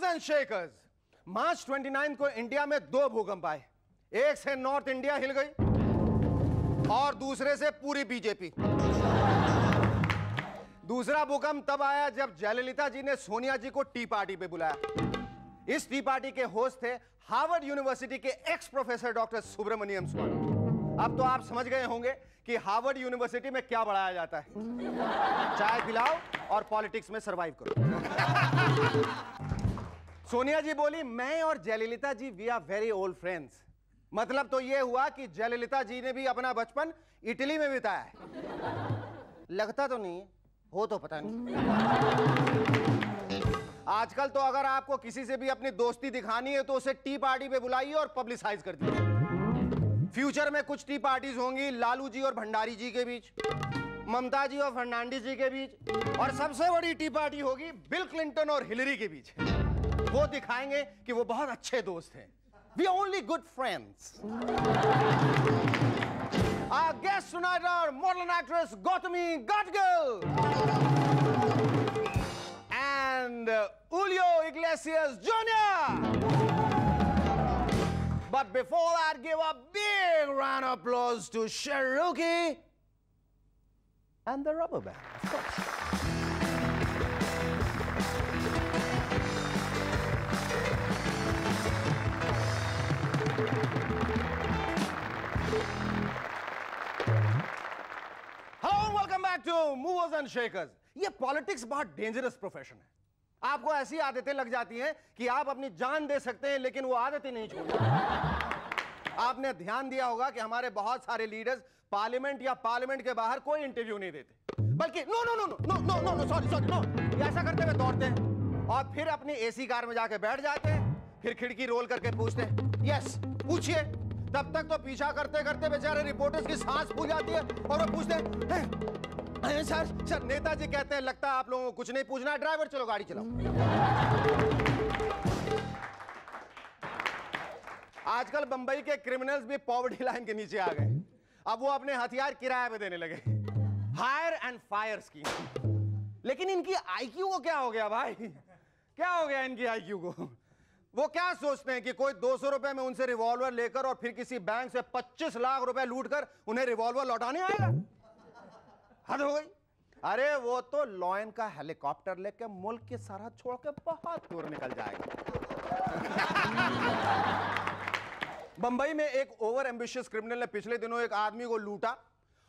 And shakers. मार्च 29 को India में 2 भूकंप आए। एक से नॉर्थ इंडिया हिल गई और दूसरे से पूरी बीजेपी। दूसरा भूकंप तब आया जब जयललिता जी ने सोनिया जी को टी पार्टी पे बुलाया। इस टी पार्टी के होस्ट थे हार्वर्ड यूनिवर्सिटी के एक्स प्रोफेसर डॉक्टर सुब्रमण्यम स्वामी। अब तो आप समझ गए होंगे कि हार्वर्ड यूनिवर्सिटी में क्या पढ़ाया जाता है। चाय पिलाओ और पॉलिटिक्स में सरवाइव करो। सोनिया जी बोली, मैं और Jayalalithaa ji we are very old friends. मतलब तो यह हुआ कि जयललिता जी ने भी अपना बचपन इटली में बिताया है। लगता तो नहीं, हो तो पता नहीं। आजकल तो अगर आपको किसी से भी अपनी दोस्ती दिखानी है तो उसे टी पार्टी पे बुलाइए और पब्लिसाइज कर दीजिए। फ्यूचर में कुछ टी पार्टीज होंगी लालू जी और भंडारी जी के बीच, ममता जी और फर्नांडिस जी के बीच, और सबसे बड़ी टी पार्टी होगी बिल क्लिंटन और हिलरी के बीच। वो दिखाएंगे कि वो बहुत अच्छे दोस्त हैं। We are only good friends. Our guests tonight are model and actress Gautami Gatgil and Julio Iglesias Jr. But before that, give a big round of applause to Sharuki and the Rubber Band, of course. Hello and welcome back to Movers and Shakers. ये politics बहुत dangerous profession है। आपको ऐसी आदतें लग जाती हैं कि आप अपनी जान दे सकते हैं लेकिन वो आदतें नहीं छोड़ते। आपने ध्यान दिया होगा कि हमारे बहुत सारे लीडर्स पार्लियामेंट या पार्लियामेंट के बाहर कोई इंटरव्यू नहीं देते, बल्कि no no no no no no no sorry sorry no, ऐसा करते हुए दौड़ते हैं और फिर अपनी एसी कार में जाके बैठ जाते हैं। फिर खिड़की रोल करके पूछते हैं, यस पूछिए। तब तक तो पीछा करते करते बेचारे रिपोर्टर्स की सांस फूल जाती है और वो पूछते हैं, सर नेताजी कहते हैं लगता है आप लोगों को कुछ नहीं पूछना है, ड्राइवर चलो गाड़ी चलाओ। आजकल बंबई के क्रिमिनल्स भी पॉवर्टी लाइन के नीचे आ गए। अब वो अपने हथियार किराए पे देने लगे, हायर एंड फायर स्कीम। लेकिन इनकी आईक्यू को क्या हो गया भाई? क्या हो गया इनकी आईक्यू को? वो क्या सोचते हैं कि कोई 200 रुपए में उनसे रिवॉल्वर लेकर और फिर किसी बैंक से 25 लाख रुपए लूटकर उन्हें रिवॉल्वर लौटाने आएगा? हद हो गई। अरे वो तो लॉयन का हेलीकॉप्टर लेकर मुल्क की सरहद छोड़ के बहुत दूर निकल जाएगा। बंबई में एक ओवर एम्बिशियस क्रिमिनल ने पिछले दिनों एक आदमी को लूटा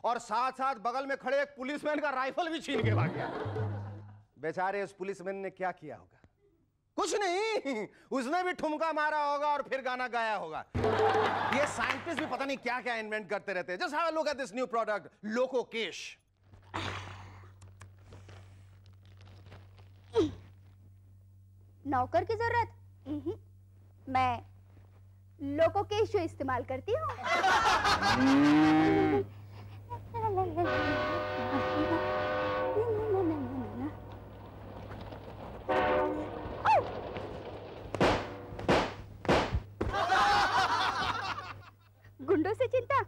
और साथ साथ बगल में खड़े एक पुलिसमैन का राइफल भी छीन के भाग गया। बेचारे उस पुलिसमैन ने क्या किया होगा? कुछ नहीं, उसने भी ठुमका मारा होगा और फिर गाना गाया होगा। ये साइंटिस्ट भी पता नहीं क्या क्या इन्वेंट करते रहते हैं। Just have a look at this new product लोको केश। नौकर की जरूरत? मैं लोको केश जो इस्तेमाल करती हूँ। गुंडों से चिंता?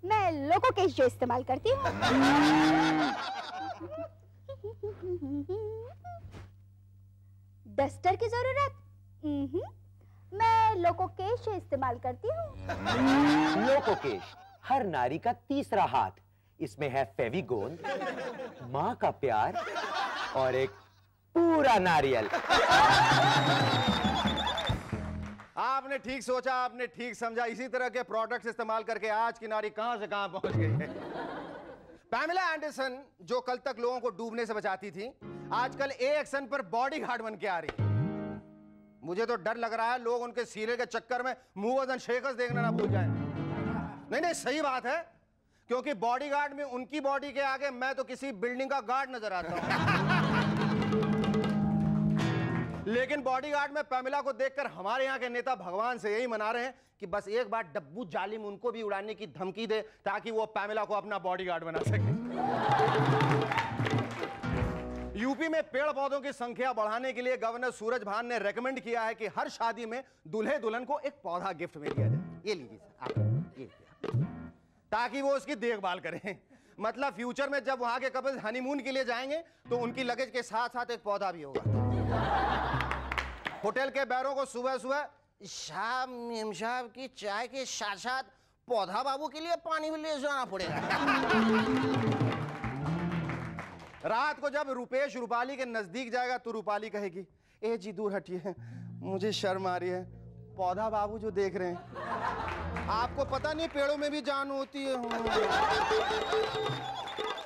मैं लोको केश जो इस्तेमाल करती हूँ। डस्टर की जरूरत? मैं लोको केश जो इस्तेमाल करती हूँ। लोको केश हर नारी का तीसरा हाथ। इसमें है फेविगोंद, माँ का प्यार और एक पूरा नारियल। आपने ठीक सोचा, आपने ठीक समझा। इसी तरह के प्रोडक्ट्स इस्तेमाल करके आज की नारी कहां से कहां पहुंच गई है। पैमेला एंडरसन जो कल तक लोगों को डूबने से बचाती थी, आजकल एक्शन पर बॉडीगार्ड बन के आ रही है। मुझे तो डर लग रहा है लोग उनके सीरियल के चक्कर में मूवर्स एंड शेकर्स देखना ना भूल जाएं। नहीं नहीं सही बात है, क्योंकि बॉडीगार्ड में उनकी बॉडी के आगे मैं तो किसी बिल्डिंग का गार्ड नजर आता हूं। लेकिन बॉडीगार्ड में पैमेला को देखकर हमारे यहाँ के नेता भगवान से यही मना रहे हैं कि बस एक बार डब्बू जालिम उनको भी उड़ाने की धमकी दे ताकि वो पैमेला को अपना बॉडीगार्ड बना सके। यूपी में पेड़ पौधों की संख्या बढ़ाने के लिए गवर्नर सूरज भान ने रेकमेंड किया है कि हर शादी में दूल्हे दुल्हन को एक पौधा गिफ्ट में दिया जाए। ये लीजिए आप, ये ताकि वो उसकी देखभाल करें। मतलब फ्यूचर में जब वहां के कपल्स हनीमून के लिए जाएंगे तो उनकी लगेज के साथ साथ एक पौधा भी होगा। होटल के बैरों को सुबह सुबह साहब मेम साहब की चाय के साथ साथ पौधा बाबू के लिए पानी भी ले जाना पड़ेगा। रात को जब रुपेश रूपाली के नजदीक जाएगा तो रूपाली कहेगी, ए जी दूर हटिए, मुझे शर्म आ रही है, पौधा बाबू जो देख रहे हैं, आपको पता नहीं पेड़ों में भी जान होती है।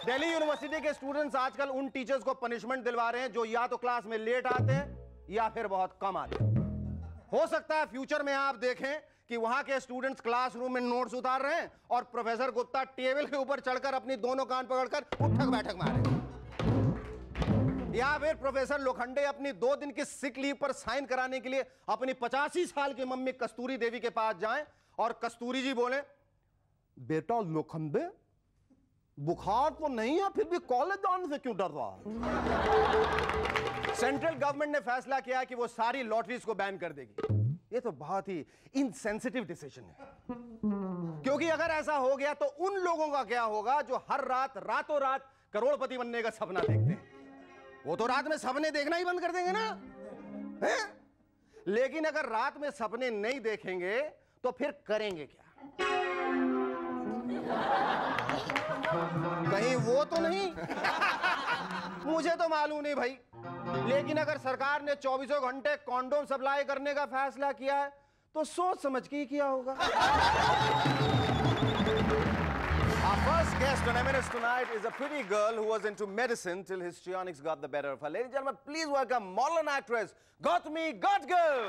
दिल्ली यूनिवर्सिटी के स्टूडेंट्स आजकल उन टीचर्स को पनिशमेंट दिलवा रहे हैं जो या तो क्लास में लेट आते हैं या फिर बहुत कम आते हैं। हो सकता है फ्यूचर में आप देखें कि वहां के स्टूडेंट्स क्लासरूम में नोट्स उतार रहे हैं और प्रोफेसर गुप्ता टेबल के ऊपर चढ़कर अपनी दोनों कान पकड़कर उठक बैठक मारे, या फिर प्रोफेसर लोखंडे अपनी 2 दिन की सिक लीव पर साइन कराने के लिए अपनी 85 साल की मम्मी कस्तूरी देवी के पास जाएं और कस्तूरी जी बोले, बेटा लोखंडे बुखार तो नहीं है फिर भी कॉलेज आने से क्यों डर रहा है? सेंट्रल गवर्नमेंट ने फैसला किया है कि वो सारी लॉटरीज को बैन कर देगी। ये तो बहुत ही इनसेंसिटिव डिसीजन है, क्योंकि अगर ऐसा हो गया तो उन लोगों का क्या होगा जो हर रात रातों रात करोड़पति बनने का सपना देखते हैं। वो तो रात में सपने देखना ही बंद कर देंगे ना, है? लेकिन अगर रात में सपने नहीं देखेंगे तो फिर करेंगे क्या? कहीं वो तो नहीं? मुझे तो मालूम नहीं भाई, लेकिन अगर सरकार ने 24 घंटे कॉन्डोम सप्लाई करने का फैसला किया है तो सोच समझ के ही किया होगा। Our first guest on M&S tonight is a pretty girl who was into medicine till histrionics got the better of her. Ladies and gentlemen, please welcome model and actress Gautami Godgill.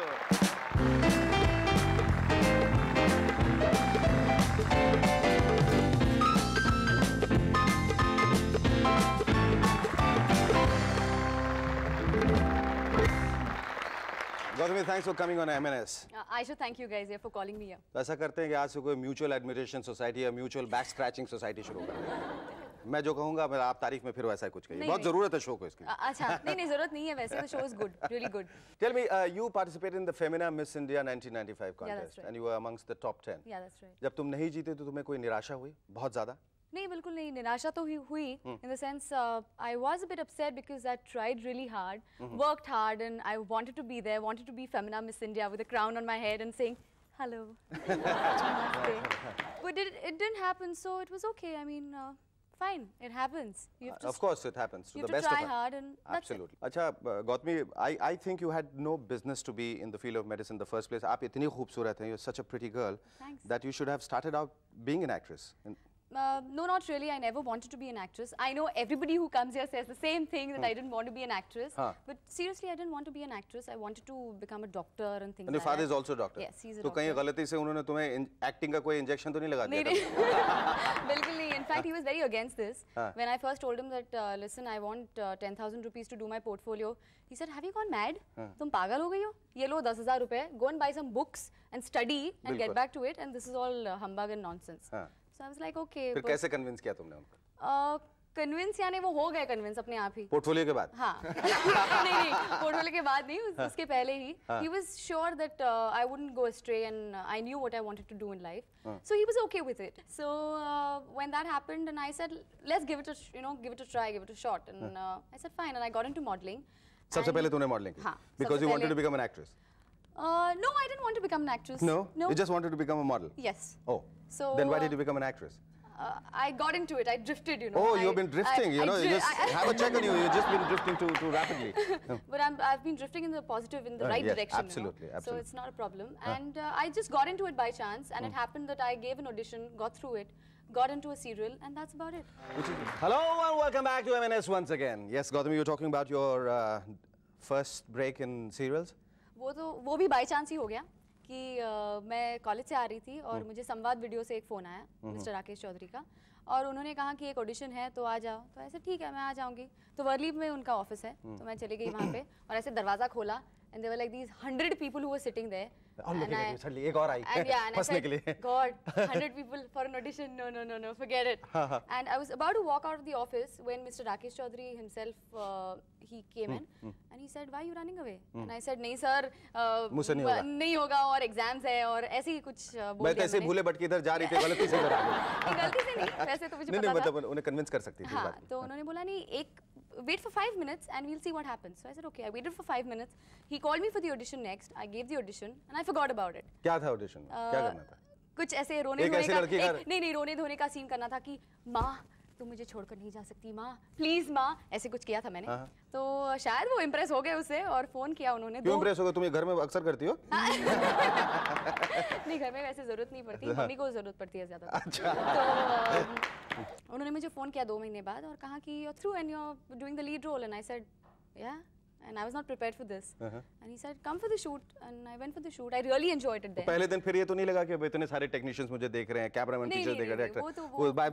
Gautami, thanks for coming on M&S. I should thank you guys here for calling me here. तो ऐसा करते हैं कि आज से कोई mutual admiration society या mutual back scratching society शुरू करते हैं। मैं जो कहूंगा मैं आप तारीफ में फिर वैसा कुछ कहिए। बहुत जरूरत है शो को इसकी। अच्छा, नहीं जरूरत नहीं है वैसे, तो show is good, really good. Tell me, you participated in the Femina Miss India 1995 contest, and you were amongst the top 10. Yeah, that's right. जब तुम नहीं जीते तो तुम्हें कोई निराशा हुई बहुत ज्यादा? नहीं, बिल्कुल नहीं, निराशा तो हुई in the sense I was a bit upset because I tried really hard, worked hard, and I wanted to be there, wanted to be Femina Miss India with a crown on my head and saying hello. But it didn't happen, so it was okay. I mean, fine, it happens. You have to Of course, it happens to you the have best to of try us. hard, and that's it. Absolutely. अच्छा, Gautami, I think you had no business to be in the field of medicine in the first place. आप इतनी खूबसूरत हैं, you're such a pretty girl. Thanks. That you should have started out being an actress. No, not really. I never wanted to be an actress. I know everybody who comes here says the same thing, that I didn't want to be an actress. But seriously, I didn't want to be an actress. I wanted to become a doctor and things And your like that. father is also a doctor? Yes, he's a तो doctor. कहीं गलती से उन्होंने तुम्हें acting का कोई injection तो नहीं लगा दिया? नहीं, बिल्कुल नहीं. In fact, he was very against this. When I first told him that, listen, I want 10,000 rupees to do my portfolio, he said, have you gone mad? तुम पागल हो गई हो? ये लो 10,000 रुपए. Go and buy some books and study and get back to it. And this is all humbug and nonsense. So I was like, okay. फिर कैसे convince किया तुमने उनको? कन्विंस यानी वो हो गए कन्विंस अपने आप ही। पोर्टफोलियो के बाद? हाँ। नहीं, पोर्टफोलियो के बाद नहीं, उसके पहले ही। He was sure that I wouldn't go astray and I knew what I wanted to do in life. So he was okay with it. So when that happened, and I said, let's give it a, give it a try, give it a shot. And I said, fine, and I got into modeling. सबसे पहले तूने modelling की? हाँ. Because you wanted to become an actress? No, I didn't want to become an actress. No? You just wanted to become a model? Yes. Oh. So then why did you become an actress? I got into it. I drifted, Oh, you've been drifting. You just have a check on you. You've just been drifting too rapidly. But I've been drifting in the positive, in the right yes, direction. Absolutely, absolutely. So it's not a problem. And I just got into it by chance, and it happened that I gave an audition, got through it, got into a serial, and that's about it. Hello and welcome back to M&S once again. Yes, Gautami, you were talking about your first break in serials. वो भी by chance ही हो गया कि मैं college से आ रही थी और मुझे संवाद वीडियो से एक फ़ोन आया मिस्टर राकेश चौधरी का, और उन्होंने कहा कि एक ऑडिशन है तो आ जाओ. तो ऐसे ठीक है, मैं आ जाऊंगी. तो वर्ली में उनका ऑफिस है, तो मैं चली गई वहाँ पे और ऐसे दरवाज़ा खोला and there were like these 100 people who were sitting there. और लेके एक और आई फंसने के लिए. God, 100 people for an audition? No, forget it. And I was about to walk out of the office when Mr. Rakesh Chaudhary himself he came in and he said, "Why are you running away?" And I said, "नहीं sir, नहीं होगा और exams है और ऐसे ही कुछ बोल दिया." मैं कैसे भूले भटके इधर जा रही थी, गलती से इधर आ गई. गलती से नहीं, वैसे तो मुझे पता था. मतलब उन्हें कन्विंस कर सकती थी. हाँ, तो उन्होंने बोला नहीं, एक wait for 5 minutes and we'll see what happens. So I said, okay. I waited for 5 minutes. He called me for the audition next. I gave the audition and I forgot about it. क्या था audition में? क्या करना था? कुछ ऐसे रोने धोने का सीन करना था कि माँ तुम मुझे छोड़कर नहीं जा सकती माँ, प्लीज माँ, ऐसे कुछ किया था मैंने। तो शायद वो इम्प्रेस हो गए उससे और फोन किया उन्होंने। क्यों इम्प्रेस हो गए? तुम ये घर में अक्सर करती हो? नहीं, घर में वैसे जरूरत नहीं पड़ती, मम्मी को जरूरत पड़ती है ज्यादा। अच्छा। तो उन्होंने मुझे फोन किया 2 महीने बाद और कहा कि you're through and you're doing the lead role and I said yeah. And I was not prepared for this. And he said, "Come for the shoot." And I went for the shoot. I really enjoyed it there. पहले दिन फिर ये तो नहीं लगा कि इतने सारे टेक्नीशियंस मुझे देख रहे हैं, कैमरामैन टीचर देख रहे हैं, actor.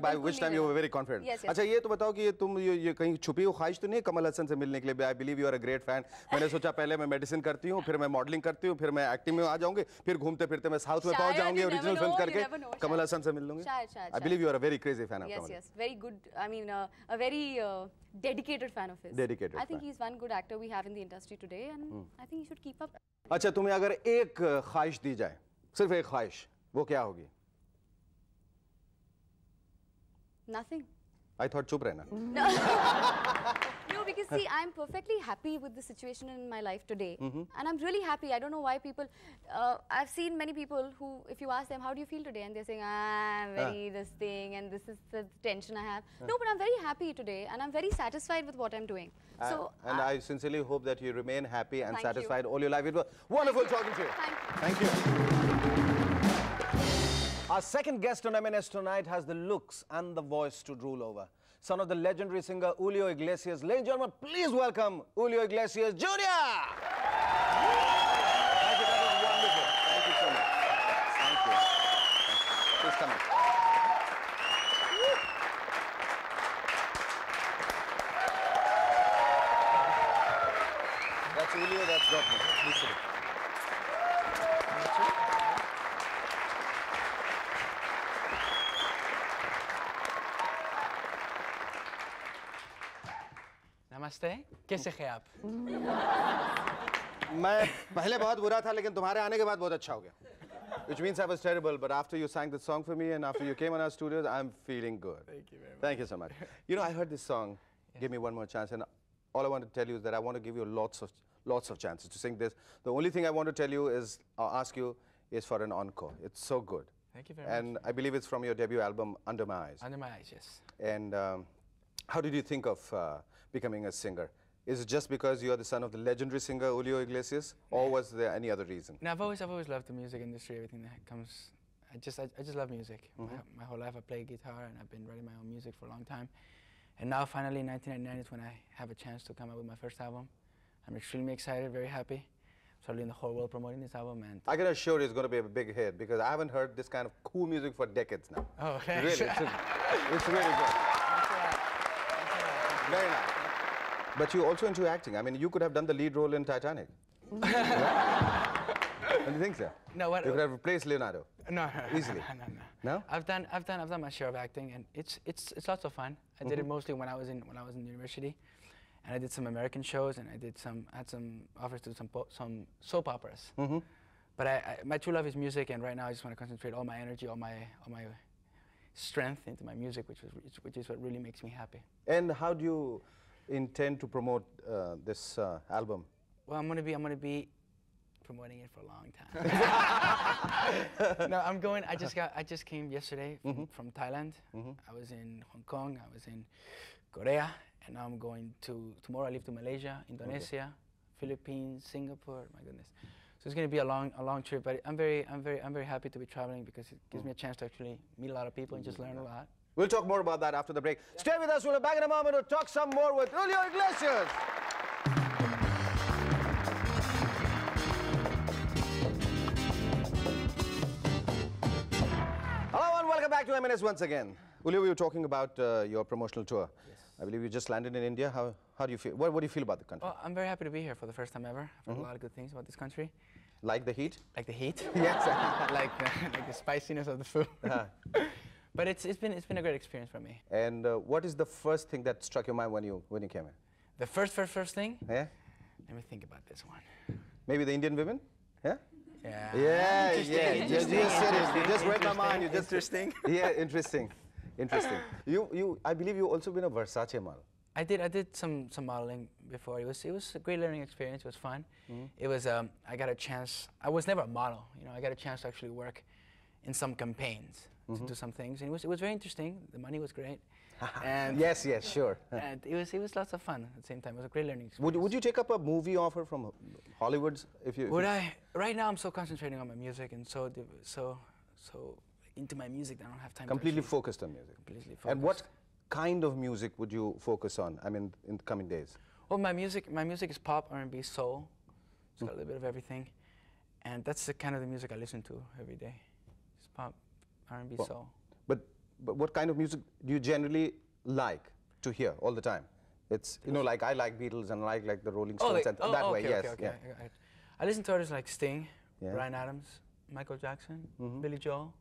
By which time you were very confident. अच्छा, ये तो बताओ कि ये तुम ये कहीं छुपी हुई ख्वाहिश तो नहीं है कमल हसन से मिलने के लिए? I believe you are a great fan. मैंने सोचा पहले मैं मेडिसिन करती हूँ, फिर मैं मॉडलिंग करती हूँ, फिर मैं एक्टिंग में आ जाऊंगी, फिर घूमते फिरते मैं साउथ में पहुंच जाऊंगी ओरिजिनल फिल्म करके कमल हसन से मिल लूंगी। I believe you are a very crazy fan of Kamal. Yes, very good. I mean, a very dedicated fan of his. Dedicated. I think he's one good actor we have in the industry today, and I think he should keep up. अच्छा, तुम्हें अगर एक ख्वाहिश दी जाए, सिर्फ एक ख्वाहिश, वो क्या होगी? Nothing. I thought चुप रहना। No, because see, I'm perfectly happy with the situation in my life today, and I'm really happy. I don't know why people. I've seen many people who, if you ask them, how do you feel today, and they're saying, I'm very this thing, and this is the tension I have. No, but I'm very happy today, and I'm very satisfied with what I'm doing. So, and I sincerely hope that you remain happy and Thank satisfied you. all your life. It was wonderful talking to you. Thank you. Our second guest on M&S tonight has the looks and the voice to rule over. Son of the legendary singer Julio Iglesias. Ladies and gentlemen, please welcome Julio Iglesias Jr. Thank you, that was wonderful. Thank you so much. Thank you. Please come in. That's Julio, that's Dortmund. Please sit. नमस्ते, कैसे हैं आप? मैं पहले बहुत बुरा था लेकिन तुम्हारे आने के बाद बहुत अच्छा हो गया. Which means I was terrible, but after you sang the song for me and after you came on our studios, I'm feeling good. Thank you very much. Thank you so much. You know, I heard this song, Give Me One More Chance, and all I want to tell you is that I want to give you lots of chances to sing this. The only thing I want to tell you is, or ask you, is for an encore. It's so good. Thank you very much. And I believe it's from your debut album, Under My Eyes. Under My Eyes, yes. And how did you think of becoming a singer? Is it just because you are the son of the legendary singer Julio Iglesias, or was there any other reason? No, I've always loved the music industry, everything that comes. I just love music. My whole life I play guitar and I've been writing my own music for a long time. And now finally in 1999 is when I have a chance to come out with my first album. I'm extremely excited, very happy. Traveling the whole world promoting this album, and I can assure you it's going to be a big hit because I haven't heard this kind of cool music for decades now. oh, thanks. Really, it's really good. Very nice. But you're also into acting. I mean, you could have done the lead role in Titanic. Don't you think so? No, what? You could have replaced Leonardo. No, Easily. No. No? I've done my share of acting, and it's lots of fun. I did it mostly when I was in university, and I did some American shows, and I had some offers to some soap operas. But my true love is music, and right now I just want to concentrate all my energy, all my strength into my music, which is what really makes me happy. And how do you intend to promote this album? Well, I'm gonna be promoting it for a long time. No, I'm going. I just came yesterday from Thailand. I was in Hong Kong. I was in Korea, and now I'm going to tomorrow. I leave to Malaysia, Indonesia, Philippines, Singapore. My goodness. So it's going to be a long trip, but I'm very happy to be traveling because it gives me a chance to actually meet a lot of people and just learn a lot. We'll talk more about that after the break. Stay with us. We'll be back in a moment to talk some more with Julio Iglesias. Hello and welcome back to M&S once again. Julio, we were talking about your promotional tour. Yes. I believe you just landed in India. How do you feel? What do you feel about the country? Well, I'm very happy to be here for the first time ever. I've heard a lot of good things about this country. Like the heat? Like the heat. Yes. like the spiciness of the food. But it's been a great experience for me. And what is the first thing that struck your mind when you came here? The first thing? Yeah? Let me think about this one. Maybe the Indian women? Yeah? Yeah. Yeah, Interesting, you just said it. You just read my interesting, mind. You just interesting. Yeah, interesting. I believe you also been a Versace model. I did some modeling before. It was a great learning experience. It was fun. It was I got a chance. I was never a model, you know. I got a chance to actually work in some campaigns to do some things, and it was very interesting. The money was great, and Yes, sure. and it was lots of fun at the same time. It was a great learning experience. Would you take up a movie offer from Hollywood if you? Would I? Right now, I'm so concentrating on my music and so into my music that I don't have time. Completely to actually focused on music. completely focus. And what kind of music would you focus on? I mean, in the coming days. Well, my music is pop, R&B, soul. It's got a little bit of everything, and that's the kind of the music I listen to every day. It's pop, R&B, Well, soul. But what kind of music do you generally like to hear all the time? It's, you know, like I like Beatles and I like the Rolling Stones and that way, okay, yes. okay, Yeah. okay, I got it. I listen to artists like Sting, Yeah. Bryan Adams, Michael Jackson, Billy Joel,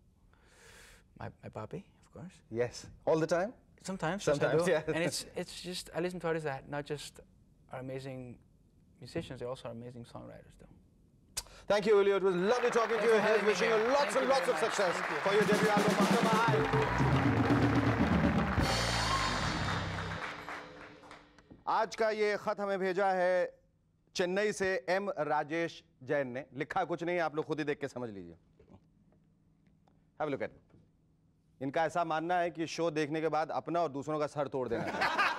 my papi, of course. Yes. All the time? Sometimes, yes, I Sometimes, do. yeah. And it's just I listen to artists that not just are amazing musicians, they're also amazing songwriters, though. Thank you, Julio. It was lovely talking to you. for having Here's me wishing you here. lots Thank and you lots very of much. success Thank you. for your debut album, Master Mahal. आज का ये खत हमें भेजा है चेन्नई से M Rajesh Jain ने. लिखा कुछ नहीं, आप लोग खुद ही देख के समझ लीजिए. Have a look at it. इनका ऐसा मानना है कि शो देखने के बाद अपना और दूसरों का सर तोड़ देना चाहिए.